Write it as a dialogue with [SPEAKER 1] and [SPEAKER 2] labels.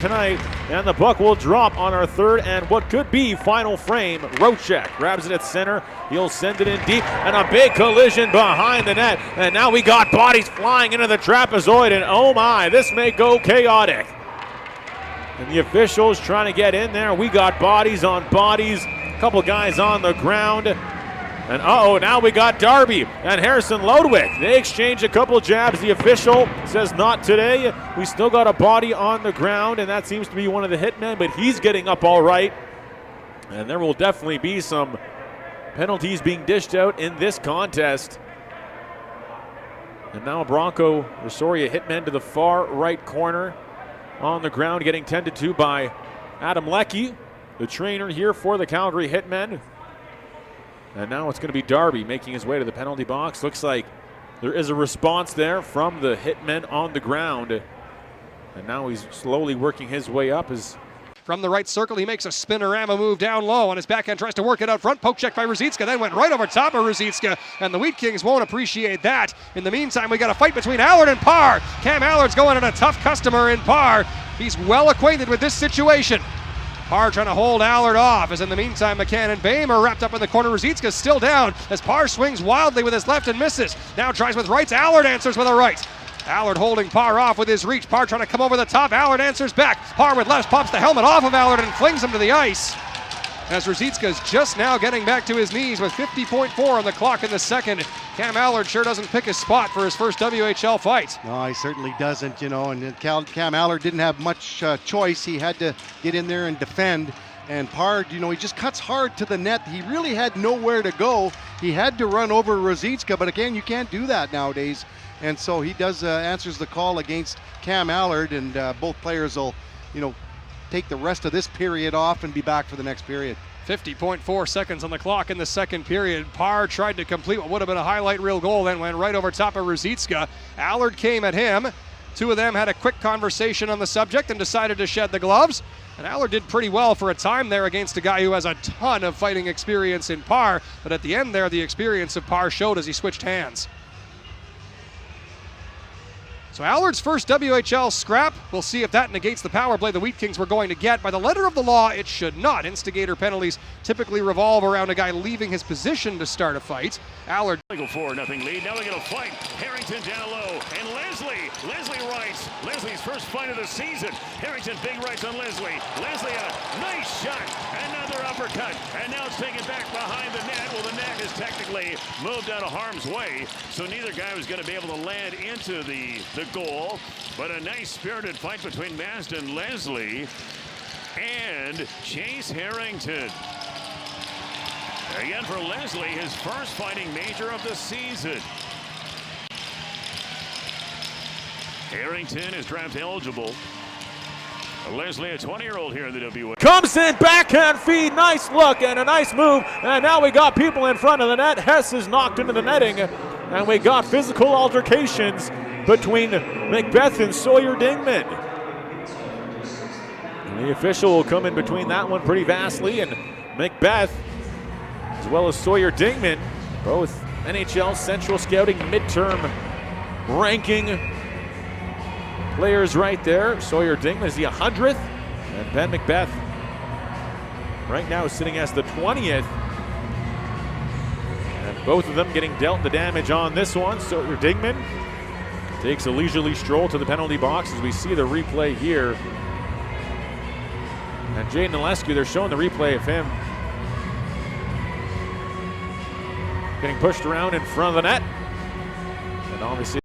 [SPEAKER 1] tonight, and the puck will drop on our third and what could be final frame. Rochek grabs it at center. He'll send it in deep, and a big collision behind the net. And now we got bodies flying into the trapezoid, and oh my, this may go chaotic. And the officials trying to get in there. We got bodies on bodies, a couple guys on the ground. And now we got Darby and Harrison Lodwick. They exchange a couple jabs. The official says not today. We still got a body on the ground, and that seems to be one of the hitmen, but he's getting up all right. And there will definitely be some penalties being dished out in this contest. And now Bronco Rosoria hitman to the far right corner on the ground, getting tended to by Adam Leckie, the trainer here for the Calgary Hitmen. And now it's going to be Darby making his way to the penalty box. Looks like there is a response there from the hitmen on the ground. And now he's slowly working his way up.
[SPEAKER 2] From the right circle, he makes a spinorama move down low. On his backhand, tries to work it out front. Poke check by Ruzicka, then went right over top of Ruzicka. And the Wheat Kings won't appreciate that. In the meantime, we got a fight between Allard and Parr. Cam Allard's going at a tough customer in Parr. He's well acquainted with this situation. Parr trying to hold Allard off, as in the meantime McCann and Boehm are wrapped up in the corner. Ruzicka's still down as Parr swings wildly with his left and misses. Now tries with rights. Allard answers with a right. Allard holding Parr off with his reach. Parr trying to come over the top. Allard answers back. Parr with left pops the helmet off of Allard and flings him to the ice. As Ruzicka's just now getting back to his knees with 50.4 on the clock in the second. Cam Allard sure doesn't pick his spot for his first WHL fight.
[SPEAKER 3] No, he certainly doesn't, and Cam Allard didn't have much choice. He had to get in there and defend. And Parr, he just cuts hard to the net. He really had nowhere to go. He had to run over Ruzicka, but again, you can't do that nowadays. And so he does answers the call against Cam Allard, and both players will, take the rest of this period off and be back for the next period.
[SPEAKER 2] 50.4 seconds on the clock in the second period. Parr tried to complete what would have been a highlight reel goal, then went right over top of Ruzicka. Allard came at him. Two of them had a quick conversation on the subject and decided to shed the gloves. And Allard did pretty well for a time there against a guy who has a ton of fighting experience in Parr. But at the end there, the experience of Parr showed as he switched hands. So Allard's first WHL scrap. We'll see if that negates the power play the Wheat Kings were going to get. By the letter of the law, it should not. Instigator penalties typically revolve around a guy leaving his position to start a fight. Allard.
[SPEAKER 4] 4-0 lead. Now they're going to fight. Harrington down low. And Leslie writes. Leslie's first fight of the season. Harrington big rights on Leslie. Leslie a nice shot. Another uppercut. And now it's taken back behind the net. Well, the net is technically moved out of harm's way. So neither guy was going to be able to land into the goal, but a nice spirited fight between Mazda and Leslie and Chase Harrington. Again for Leslie, his first fighting major of the season. Harrington is draft eligible. Leslie, a 20-year-old here in the WHL.
[SPEAKER 1] Comes in, backhand feed, nice look and a nice move, and now we got people in front of the net. Hess is knocked into the netting, and we got physical altercations between Macbeth and Sawyer Dingman. And the official will come in between that one pretty vastly, and Macbeth, as well as Sawyer Dingman, both NHL Central Scouting midterm ranking players right there. Sawyer Dingman is the 100th, and Ben Macbeth right now is sitting as the 20th. And both of them getting dealt the damage on this one. Sawyer Dingman takes a leisurely stroll to the penalty box as we see the replay here. And Jaden Alescu, they're showing the replay of him getting pushed around in front of the net. And obviously